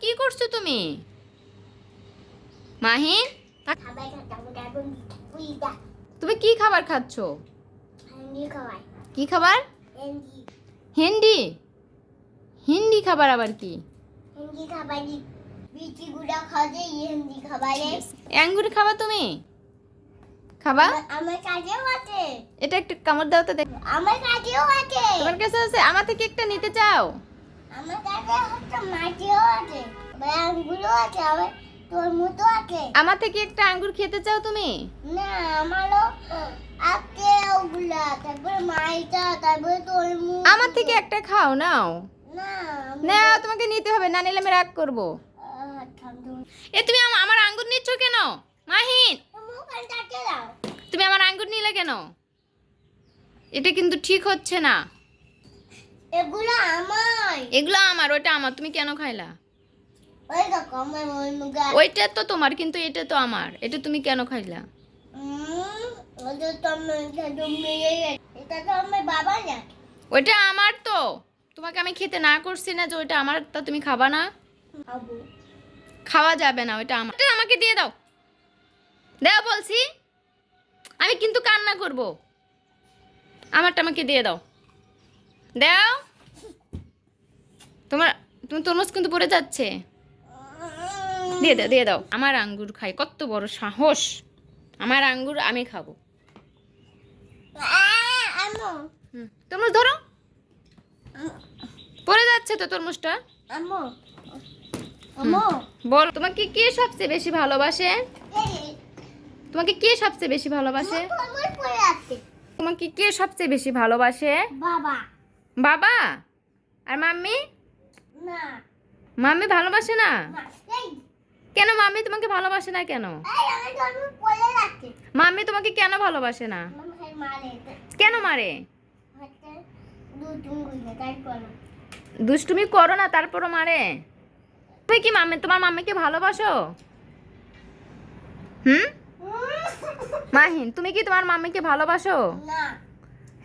কি করছো তুমি? মাহিন, তুমি কি খাবার খাচ্ছো? কি খাবার? হিন্দি। হিন্দি খাবার আবার কি? আঙ্গুর খাবা তুমি? খাবা? আমার কাছেও আছে। এটা একটু কামড় দাও তো দেখ। আমার কাছেও আছে। তোমার কাছে আছে? আমার থেকে একটা নিতে চাও? আমার কাছে হচ্ছে মাটিও আছে, আঙ্গুরও আছে, আবার তরমুজও আছে। আমার থেকে একটা আঙ্গুর খেতে চাও তুমি? না, আমারও আছে ওগুলা, তারপরে মাইটা, তারপরে তরমুজ। আমার থেকে একটা খাও, নাও। না, না, তোমাকে নিতে হবে, না নিলে আমি রাগ করবো। এ তুমি আমার আঙ্গুর নিচ্ছ কেন? মাহিন, তুমি আমার আঙ্গুর নিলে কেন? এটা কিন্তু ঠিক হচ্ছে না। এগুলো আমার। এগুলো আমার, ওটা আমার, তুমি কেন খাইলা? ওই দেখো আমার ওই মুগা। ওইটা তো তোমার, কিন্তু এটা তো আমার, এটা তুমি কেন খাইলা? ওটা তো আমার, এটা তো আমার বাবা না। ওইটা আমার তো, তোমাকে আমি খেতে না করছি না যে ওইটা আমার, তা তুমি খাবা না? খাবো। খাওয়া যাবে না, ওইটা আমার। এটা আমাকে দিয়ে দাও, দাও বলছি, আমি কিন্তু কান্না করব। আমারটা আমাকে দিয়ে দাও, দাও। তুমি তরমুজ কিন্তু পড়ে যাচ্ছে, দিয়ে দাও, দিয়ে দাও। আমার আঙ্গুর খাই, কত বড় সাহস! আমার আঙ্গুর আমি খাবো। আম্মু, তরমুজ ধরো, পড়ে যাচ্ছে তো তরমুজটা। আম্মু, আম্মু, বল, তোমাকে কে সবচেয়ে বেশি ভালোবাসে? তোমাকে কে সবচেয়ে বেশি ভালোবাসে? তরমুজ পড়ে আছে। তোমাকে কে সবচেয়ে বেশি ভালোবাসে? বাবা। বাবা? আর মাম্মি? না। মাম্মি ভালোবাসে না? না, এই, কেন মাম্মি তোমাকে ভালোবাসে না কেন? আমি তরমুজ পড়ে আছে। মাম্মি তোমাকে কেন ভালোবাসে না? মামাকে মারে। কেন মারে? হচ্ছে দুধ গুলো তারপর। দুষ্টুমি করো না তারপরও মারে? তুমি কি তোমার মাম্মিকে ভালোবাসো? হুম? মাহিন, তুমি কি তোমার মাম্মিকে ভালোবাসো? না।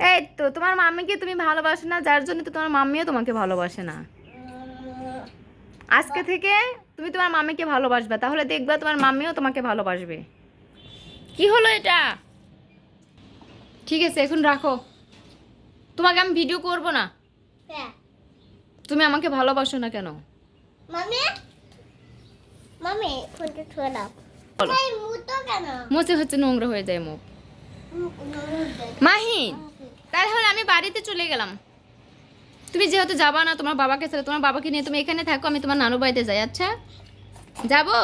এই তো, তোমার মাম্মিকে তুমি ভালোবাসো না, যার জন্য তো তোমার মাম্মিও তোমাকে ভালোবাসে না। আজকে থেকে তুমি তোমার মাম্মিকে ভালোবাসবে, তাহলে দেখবা তোমার মাম্মিও তোমাকে ভালোবাসবে। কি হলো এটা? ঠিক আছে, এখন রাখো, তোমাকে আমি ভিডিও করব না। হ্যাঁ। তুমি আমাকে ভালোবাসো না কেন? মামি, মামি ফোনটা ছুঁয়ে দাও। বলো। এই মুতো কেন? মুছে হচ্ছে নোংরা হয়ে যায় মুখ। মাহিন, তাহলে আমি বাড়িতে চলে গেলাম। তুমি যেহেতু যাবা না তোমার বাবাকে ছেড়ে, তোমার বাবাকে নিয়ে তুমি এখানে থাকো, আমি তোমার নানু বাড়িতে যাই। আচ্ছা, যাবো?